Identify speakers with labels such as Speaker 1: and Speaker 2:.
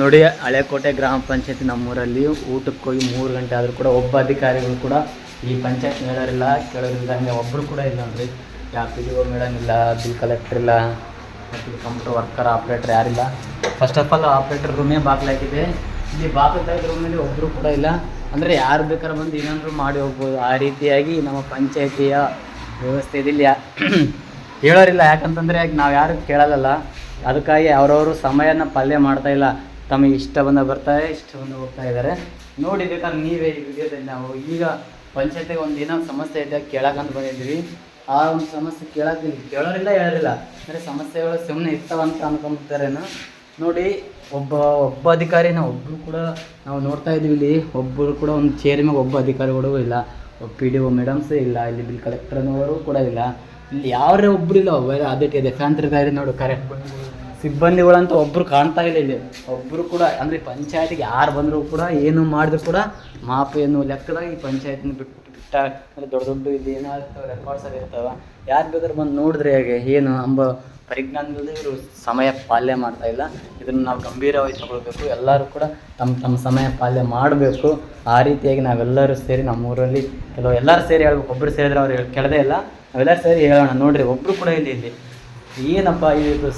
Speaker 1: ನೋಡಿ, ಹಳೆಕೋಟೆ ಗ್ರಾಮ ಪಂಚಾಯತಿ ನಮ್ಮೂರಲ್ಲಿ ಊಟಕ್ಕೆ ಹೋಗಿ 3 ಗಂಟೆ ಆದರೂ ಕೂಡ ಒಬ್ಬ ಅಧಿಕಾರಿಗಳು ಕೂಡ ಈ ಪಂಚಾಯತ್ ಮೇಡರಿಲ್ಲ, ಕೇಳೋರಿಲ್ಲ, ಹಂಗೆ ಒಬ್ಬರು ಕೂಡ ಇಲ್ಲ ಅಂದರೆ ಯಾವ ಪಿ ಡಿ ಒ ಮೇಡಮ್ ಇಲ್ಲ, ಬಿಲ್ ಕಲೆಕ್ಟರ್ ಇಲ್ಲ, ಮತ್ತು ಕಂಪ್ಯೂಟರ್ ವರ್ಕರ್ ಆಪ್ರೇಟರ್ ಯಾರಿಲ್ಲ. ಫಸ್ಟ್ ಆಫ್ ಆಲ್ ಆಪ್ರೇಟರ್ ರೂಮೇ ಬಾಗಿಲಾಗಿದೆ. ಇಲ್ಲಿ ಬಾಗಿಲಾದ ರೂಮಲ್ಲಿ ಒಬ್ಬರು ಕೂಡ ಇಲ್ಲ. ಅಂದರೆ ಯಾರು ಬೇಕಾದ್ರೆ ಬಂದು ಏನಾದರೂ ಮಾಡಿ ಹೋಗ್ಬೋದು. ಆ ರೀತಿಯಾಗಿ ನಮ್ಮ ಪಂಚಾಯತಿಯ ವ್ಯವಸ್ಥೆ ಇದೆ. ಇಲ್ಲಿ ಹೇಳೋರಿಲ್ಲ, ಯಾಕಂತಂದರೆ ನಾವು ಯಾರು ಕೇಳೋಲ್ಲ. ಅದಕ್ಕಾಗಿ ಅವರವರು ಸಮಯನ ಪಾಲನೆ ಮಾಡ್ತಾಯಿಲ್ಲ. ತಮಗೆ ಇಷ್ಟ ಬಂದ ಬರ್ತಾರೆ, ಇಷ್ಟ ಬಂದ ಹೋಗ್ತಾ ಇದ್ದಾರೆ. ನೋಡಿ ಬೇಕಾದ್ರೆ ನೀವೇ ಈ ವಿಡಿಯೋದಲ್ಲಿ ನಾವು ಈಗ ಪಂಚಾಯತಿಗೆ ಒಂದು ಏನೋ ಸಮಸ್ಯೆ ಇದೆ ಕೇಳಕ್ಕಂತ ಬಂದಿದ್ದೀವಿ. ಆ ಒಂದು ಸಮಸ್ಯೆ ಕೇಳೋರಿಲ್ಲ, ಹೇಳೋರಿಲ್ಲ. ಅಂದರೆ ಸಮಸ್ಯೆಗಳು ಸುಮ್ಮನೆ ಇರ್ತಾವಂತ ಅನ್ಕೊಂಬಿಡ್ತಾರೇನೋ. ನೋಡಿ, ಒಬ್ಬ ಅಧಿಕಾರಿನ ಒಬ್ಬರು ಕೂಡ ನಾವು ನೋಡ್ತಾ ಇದ್ದೀವಿ. ಇಲ್ಲಿ ಒಬ್ಬರು ಕೂಡ ಒಂದು ಚೇರ್ ಮೇಲೆ ಒಬ್ಬ ಅಧಿಕಾರಿಗಳು ಇಲ್ಲ, ಪಿ ಡಿ ಒ ಮೇಡಮ್ಸೇ ಇಲ್ಲ, ಇಲ್ಲಿ ಬಿಲ್ ಕಲೆಕ್ಟರ್ನವರು ಕೂಡ ಇಲ್ಲ. ಇಲ್ಲಿ ಯಾರೇ ಒಬ್ಬರು ಇಲ್ಲ. ಅದಕ್ಕೆ ಇದೆ ಫ್ಯಾನ್ ತಿರ್ತಾ ಇದೆ ನೋಡು. ಕರೆಕ್ಟ್ ಸಿಬ್ಬಂದಿಗಳಂತ ಒಬ್ಬರು ಕಾಣ್ತಾ ಇಲ್ಲ ಇಲ್ಲಿ. ಒಬ್ಬರು ಕೂಡ ಅಂದರೆ ಪಂಚಾಯತಿಗೆ ಯಾರು ಬಂದರೂ ಕೂಡ ಏನು ಮಾಡಿದ್ರು ಕೂಡ ಮಾಪು ಏನು ಲೆಕ್ಕದಾಗ ಈ ಪಂಚಾಯತಿನ ಬಿಟ್ಟ ಅಂದರೆ ದೊಡ್ಡ ಇಲ್ಲಿ ಏನಾಗ್ತವೆ ರೆಕಾರ್ಡ್ಸ್ ಅಲ್ಲಿ ಇರ್ತಾವೆ. ಯಾರು ಬೇಕಾದ್ರೆ ಬಂದು ನೋಡಿದ್ರೆ ಹೇಗೆ ಏನು ಎಂಬ ಪರಿಜ್ಞಾನದಲ್ಲಿ ಇವರು ಸಮಯ ಪಾಲನೆ ಮಾಡ್ತಾ ಇಲ್ಲ. ಇದನ್ನು ನಾವು ಗಂಭೀರವಾಗಿ ತಗೊಳ್ಬೇಕು. ಎಲ್ಲರೂ ಕೂಡ ತಮ್ಮ ಸಮಯ ಪಾಲನೆ ಮಾಡಬೇಕು. ಆ ರೀತಿಯಾಗಿ ನಾವೆಲ್ಲರೂ ಸೇರಿ ನಮ್ಮೂರಲ್ಲಿ ಎಲ್ಲರೂ ಸೇರಿ ಹೇಳ್ಬೇಕು. ಒಬ್ಬರು ಸೇರಿದ್ರೆ ಅವ್ರು ಕೆಳದೇ ಇಲ್ಲ, ನಾವೆಲ್ಲರೂ ಸೇರಿ ಹೇಳೋಣ. ನೋಡಿರಿ, ಒಬ್ಬರು ಕೂಡ ಇಲ್ಲಿ ಏನಪ್ಪ ಇದು